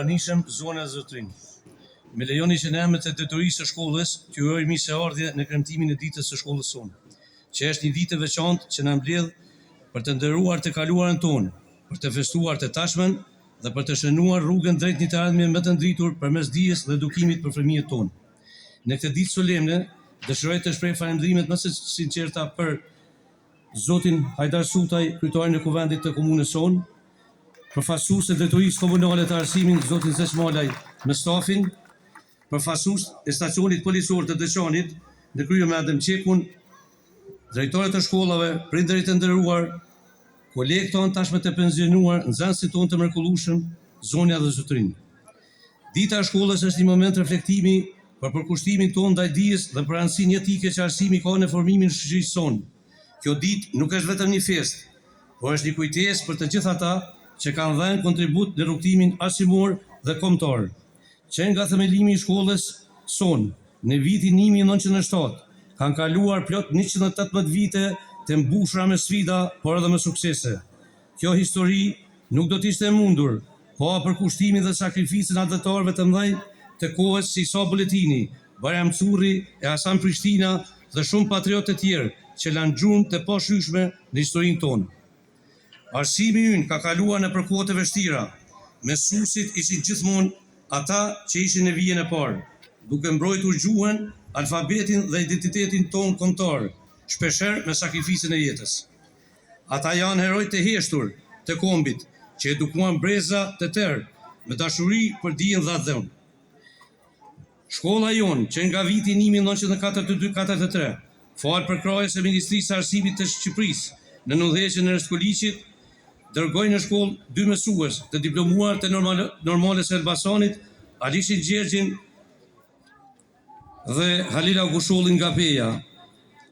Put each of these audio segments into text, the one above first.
Nishëm zona Zotrin. Me lejoni që në emër të drejtorisë së shkollës, t'ju uroj mirëseardhje në kremtimin e ditës së shkollës sonë, që është një ditë e veçantë që na mbledh për të nderuar të kaluarën tonë, për të festuar të tashmen dhe për të shënuar rrugën drejt një të ardhmje më të ndritur përmes dijes dhe edukimit për fëmijët tonë. Në këtë ditë solemne, dëshiroj të shpreh falënderimet më së sinqerta për Zotin Hajdar Sutaj, kryetarin e kuvendit të komunës sonë, përfaqësues e drejtorisë komunale të arsimit Zotin Zeç Malaj me stafin, përfaqësues e stacionit policor të Deçanit në krye me Adem Qekun, drejtorët e shkollave, prindërit të nderuar, kolegët tonë tashmë të pensionuar, nxënësit tonë të mrekullueshëm, zonja dhe Zotrin. Dita e shkollës është një moment reflektimi për përkushtimin tonë ndaj dijes dhe për rëndësinë jetike që arsimi ka në formimin e shoqërisë sonë. Kjo ditë nuk është vetëm një festë, por është një kujtesë për të gjithë ata që kanë dhënë kontribut në rrugtimin arsimor dhe kombëtar, që nga themelimi i shkollës sonë në vitin 1907 kanë kaluar plot 118 vite të mbushura me sfida, por edhe me suksese. Kjo histori nuk do të ishte mundur pa përkushtimin dhe sakrificën adhetarëve të mëdhenj të kohës si Sa Buletini, Bajram Curri e Hasan Prishtina dhe shumë patriotë të tjerë që lanë gjumë të pashyshme në historinë tonë. Arsimi ynë ka kaluar në kohë të vështira, mësuesit ishin gjithmonë ata që ishin në vijen e parë, duke mbrojtur gjuhën, alfabetin dhe identitetin tonë kombëtar, shpeshherë me sakrificën e jetës. Ata janë heroj të heshtur të kombit, që edukuan breza të tërë me dashuri për dijen dhe dhënë. Shkolla jonë, që nga viti 1942-43, falë për krahjes së Ministrisë së Arsimit të Shqipërisë në nëndheshjen e Restkolliqit, dërgoi në shkollë 2 mësues të diplomuar të normales së Elbasanit, Alishin Gjergjin dhe Halil Augushollin nga Peja.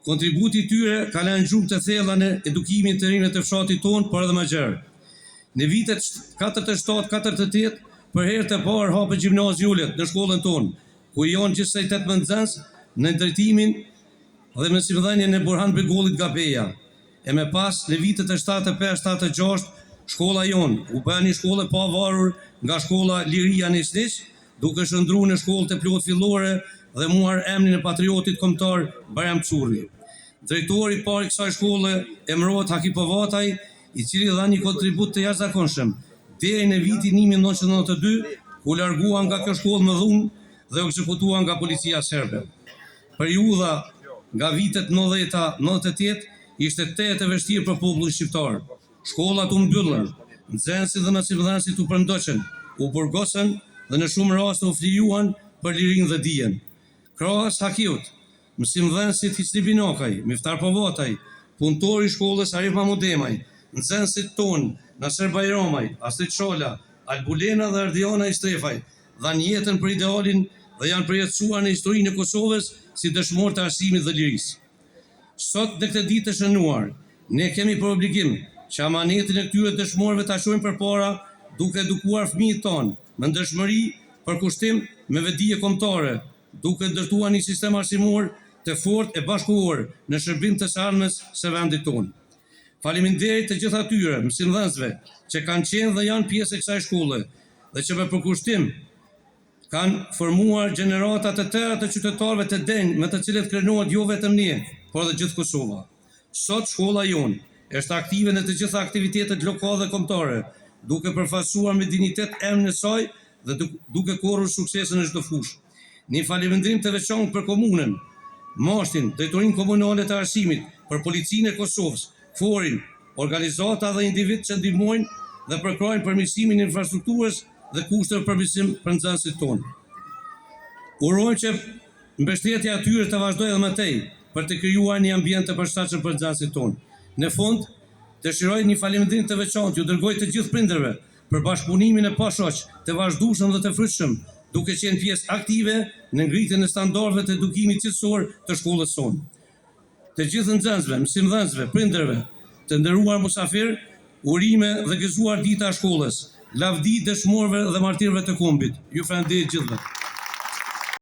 Kontributi i tyre ka lënë gjumë të thella në edukimin të rinjve të fshatit tonë, por edhe më gjerë. Në vitet 47-48, për herë të parë hapet gjimnazi ullet në shkollën tonë, ku janë gjithsej 18 nxënës në drejtimin dhe mësimdhënien e Burhan Begollit nga Peja. E me pas, në vitet e 75-76, shkolla jonë u bë një shkollë pa varur nga shkolla Liria Nisnis, duke shndruar në shkollë të plot fillore dhe muar emrin e patriotit kombëtar Bajram Curri. Drejtori i parë i kësaj shkolle emërohet Haki Povataj, i cili dha një kontribut të jashtëzakonshëm deri në vitin 1992, ku largua nga kjo shkollë më dhunë dhe u ekzekutua nga policia serbe. Periudha nga vitet 90-98 ishte tetë e vështirë për popullin shqiptar. Shkollat u mbyllën, nxënësit dhe mësimdhënësit u përndoqën, u burgosën dhe në shumë raste u flijuan për lirinë dhe dijen. Krahas Hakiut, mësimdhënësit Hisni Binokaj, Miftar Povataj, punëtori i shkollës Arif Mahmudemaj, nxënësit tonë Nasser Bajramaj, Astrid Shola, Albulena dhe Ardiana Istrefaj, dhanë jetën për idealin dhe janë përjetësuar në historinë e Kosovës si dëshmorë të arsimit dhe lirisë. Sot në këtë ditë të shënuar, ne kemi për obligim që amanetin e këtyre dëshmorëve ta çojmë përpara, duke edukuar fëmijët tonë me ndershmëri, përkushtim me vetdije kombëtare, duke ndërtuar një sistem arsimor të fortë e bashkuar në shërbim të së ardhmes së vendit tonë. Faleminderit të gjithë atyre mësimdhënësve që kanë qenë dhe janë pjesë e kësaj shkolle dhe që me përkushtim kanë formuar gjenerata të tëra të qytetarëve të denjë me të cilët krenohet jo vetëm ne, por dhe gjithë Kosova. Sot shkolla jonë është aktive në të gjitha aktivitetet lokale dhe kombëtare, duke përfaqësuar me dinjitet emrin e saj dhe duke korrur suksese në çdo fushë. Një falënderim të veçantë për komunën, Mashtin, Drejtorinë Komunale të Arsimit, për Policinë e Kosovës, Forin, organizata dhe individ që ndihmojnë dhe përkrajnë përmirësimin e infrastrukturës dhe kushteve përmirësim për nxënësit tonë. Urojmë që mbështetja atyre të vazhdojë edhe më tej për të krijuar një ambient të përshtatshëm për nxënësit tonë. Në fund, dëshiroj një falënderim të veçantë ju dërgoj të gjithë prindërve për bashkëpunimin e pashoq të vazhdueshëm dhe të frytshëm, duke qenë pjesë aktive në ngritjen e standardeve të edukimit cilësor të shkollës sonë. Të gjithë nxënësve, mësimdhënësve, prindërve, të nderuar musafir, urime dhe gëzuar dita e shkollës. Lavdi dëshmorëve dhe martirëve të kombit. Ju falenderoj gjithëve.